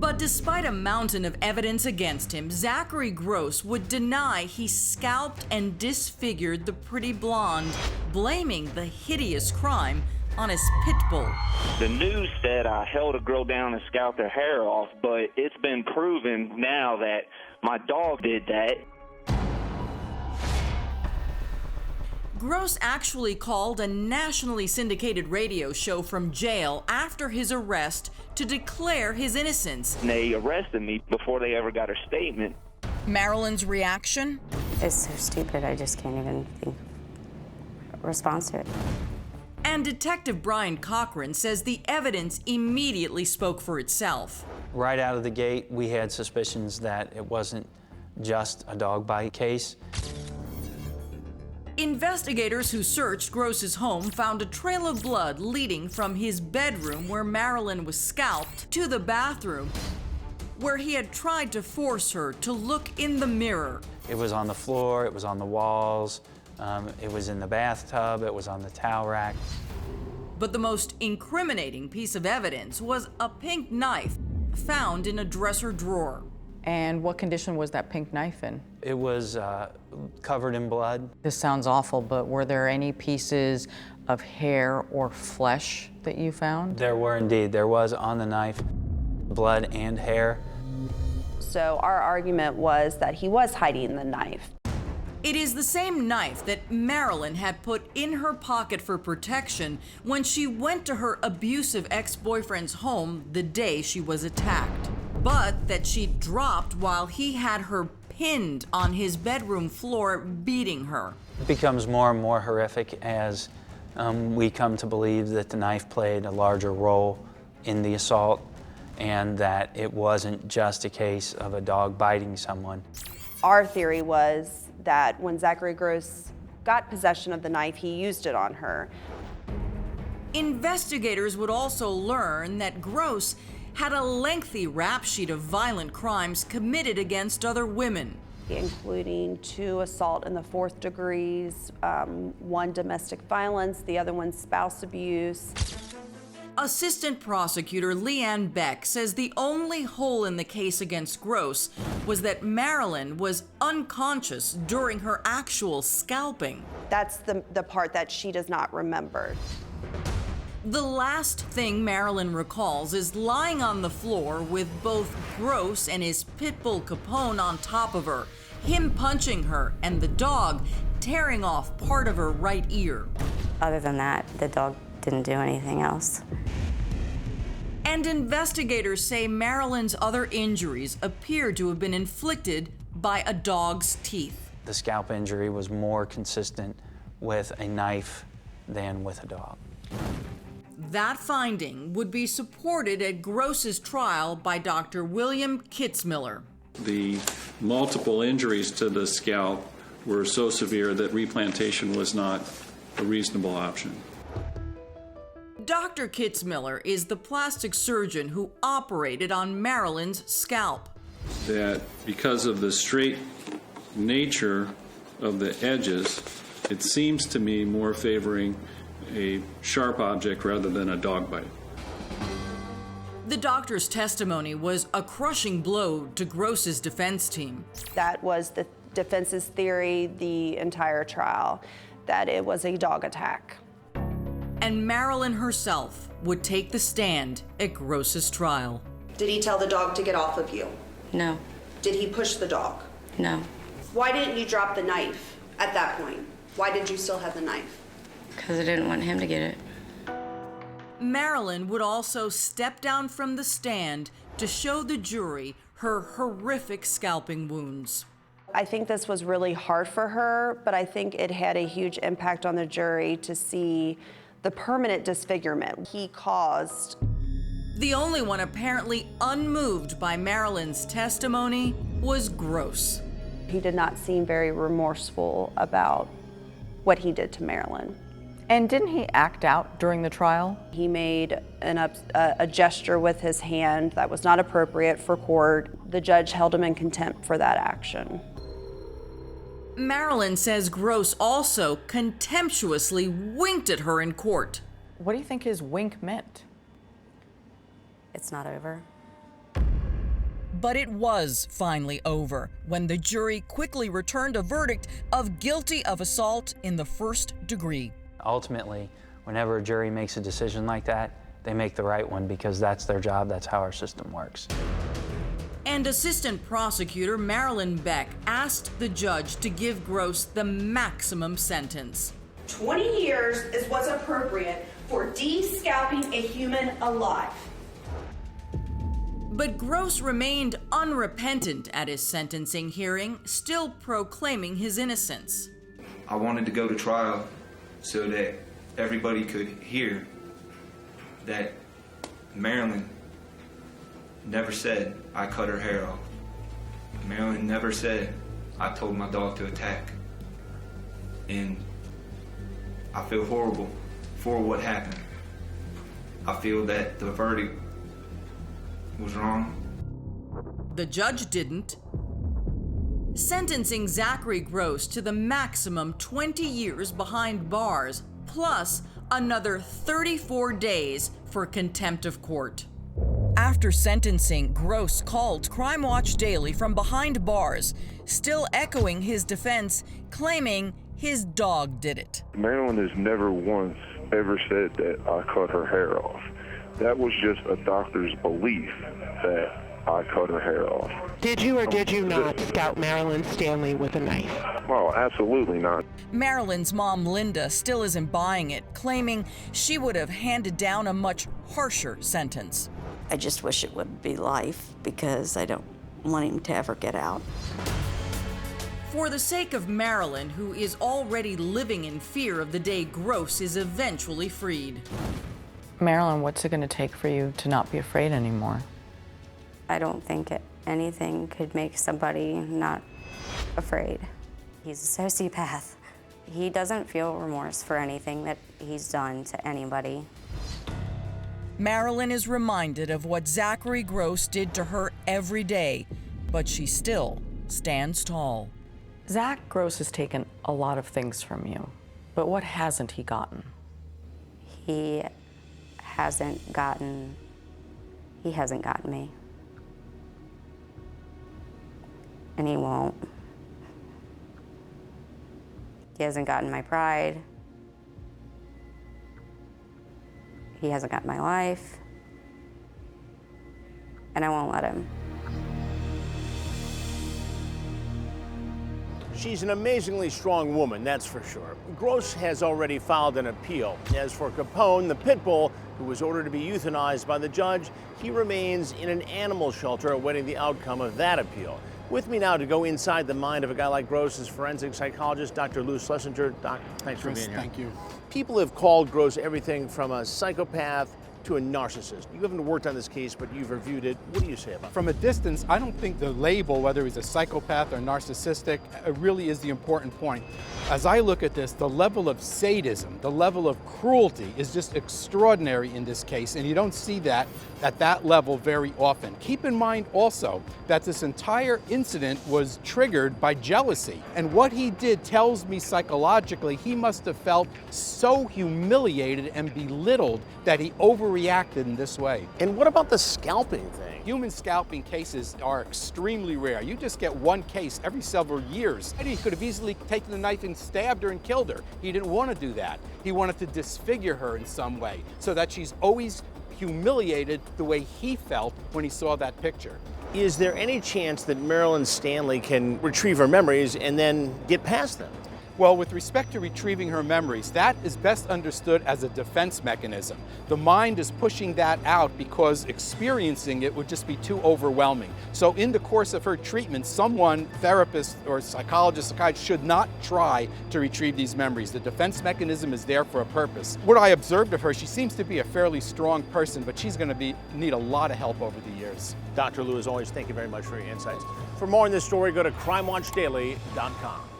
But despite a mountain of evidence against him, Zachary Gross would deny he scalped and disfigured the pretty blonde, blaming the hideous crime on his pit bull. The news said I held a girl down and scalped her hair off, but it's been proven now that my dog did that. Gross actually called a nationally syndicated radio show from jail after his arrest to declare his innocence. They arrested me before they ever got her statement. Marilyn's reaction? It's so stupid, I just can't even think of a response to it. And Detective Brian Cochran says the evidence immediately spoke for itself. Right out of the gate, we had suspicions that it wasn't just a dog bite case. Investigators who searched Gross's home found a trail of blood leading from his bedroom where Marilyn was scalped to the bathroom where he had tried to force her to look in the mirror. It was on the floor, it was on the walls, it was in the bathtub, it was on the towel rack. But the most incriminating piece of evidence was a pink knife found in a dresser drawer. And what condition was that pink knife in? It was covered in blood. This sounds awful, but were there any pieces of hair or flesh that you found? There were indeed. There was on the knife blood and hair. So our argument was that he was hiding the knife. It is the same knife that Marilyn had put in her pocket for protection when she went to her abusive ex-boyfriend's home the day she was attacked, but that she dropped while he had her pinned on his bedroom floor, beating her. It becomes more and more horrific as we come to believe that the knife played a larger role in the assault and that it wasn't just a case of a dog biting someone. Our theory was that when Zachary Gross got possession of the knife, he used it on her. Investigators would also learn that Gross had a lengthy rap sheet of violent crimes committed against other women, including 2 assault in the 4th degrees, 1 domestic violence, the other one spouse abuse. Assistant prosecutor Leanne Beck says the only hole in the case against Gross was that Marilyn was unconscious during her actual scalping. That's the part that she does not remember. The last thing Marilyn recalls is lying on the floor with both Gross and his pit bull Capone on top of her, him punching her, and the dog tearing off part of her right ear. Other than that, the dog didn't do anything else. And investigators say Marilyn's other injuries appear to have been inflicted by a dog's teeth. The scalp injury was more consistent with a knife than with a dog. That finding would be supported at Gross's trial by Dr. William Kitzmiller. The multiple injuries to the scalp were so severe that replantation was not a reasonable option. Dr. Kitzmiller is the plastic surgeon who operated on Marilyn's scalp. That because of the straight nature of the edges, it seems to me more favoring a sharp object rather than a dog bite. The doctor's testimony was a crushing blow to Gross's defense team. That was the defense's theory the entire trial, that it was a dog attack. And Marilyn herself would take the stand at Gross's trial. Did he tell the dog to get off of you? No. Did he push the dog? No. Why didn't you drop the knife at that point? Why did you still have the knife? Because I didn't want him to get it. Marilyn would also step down from the stand to show the jury her horrific scalping wounds. I think this was really hard for her, but I think it had a huge impact on the jury to see the permanent disfigurement he caused. The only one apparently unmoved by Marilyn's testimony was Gross. He did not seem very remorseful about what he did to Marilyn. And didn't he act out during the trial? He made a gesture with his hand that was not appropriate for court. The judge held him in contempt for that action. Marilyn says Gross also contemptuously winked at her in court. What do you think his wink meant? It's not over. But it was finally over when the jury quickly returned a verdict of guilty of assault in the first degree. Ultimately, whenever a jury makes a decision like that, they make the right one because that's their job, that's how our system works. And Assistant Prosecutor Marilyn Beck asked the judge to give Gross the maximum sentence. 20 years is what's appropriate for de-scalping a human alive. But Gross remained unrepentant at his sentencing hearing, still proclaiming his innocence. I wanted to go to trial so that everybody could hear that Marilyn never said I cut her hair off. Marilyn never said I told my dog to attack. And I feel horrible for what happened. I feel that the verdict was wrong. The judge didn't, sentencing Zachary Gross to the maximum 20 years behind bars, plus another 34 days for contempt of court. After sentencing, Gross called Crime Watch Daily from behind bars, still echoing his defense, claiming his dog did it. Marilyn has never once ever said that I cut her hair off. That was just a doctor's belief that I cut her hair off. Did you or did you not scalp Marilyn Stanley with a knife? Well, absolutely not. Marilyn's mom, Linda, still isn't buying it, claiming she would have handed down a much harsher sentence. I just wish it would be life because I don't want him to ever get out. For the sake of Marilyn, who is already living in fear of the day Gross is eventually freed. Marilyn, what's it going to take for you to not be afraid anymore? I don't think anything could make somebody not afraid. He's a sociopath. He doesn't feel remorse for anything that he's done to anybody. Marilyn is reminded of what Zachary Gross did to her every day, but she still stands tall. Zach Gross has taken a lot of things from you, but what hasn't he gotten? He hasn't gotten me. And he won't. He hasn't gotten my pride. He hasn't gotten my life. And I won't let him. She's an amazingly strong woman, that's for sure. Gross has already filed an appeal. As for Capone, the pit bull, who was ordered to be euthanized by the judge, he remains in an animal shelter awaiting the outcome of that appeal. With me now to go inside the mind of a guy like Gross is forensic psychologist Dr. Lou Schlesinger. Doc, thanks for being here. Thank you. People have called Gross everything from a psychopath to a narcissist. You haven't worked on this case, but you've reviewed it. What do you say about it? From a distance, I don't think the label, whether he's a psychopath or narcissistic, really is the important point. As I look at this, the level of sadism, the level of cruelty is just extraordinary in this case, and you don't see that at that level very often. Keep in mind also that this entire incident was triggered by jealousy, and what he did tells me psychologically he must have felt so humiliated and belittled that he overreacted in this way. And what about the scalping thing? Human scalping cases are extremely rare. You just get one case every several years. He could have easily taken the knife and stabbed her and killed her. He didn't want to do that. He wanted to disfigure her in some way so that she's always humiliated the way he felt when he saw that picture. Is there any chance that Marilyn Stanley can retrieve her memories and then get past them? Well, with respect to retrieving her memories, that is best understood as a defense mechanism. The mind is pushing that out because experiencing it would just be too overwhelming. So in the course of her treatment, someone, therapist or psychologist, psychiatrist, should not try to retrieve these memories. The defense mechanism is there for a purpose. What I observed of her, she seems to be a fairly strong person, but she's going to need a lot of help over the years. Dr. Lou, as always, thank you very much for your insights. For more on this story, go to crimewatchdaily.com.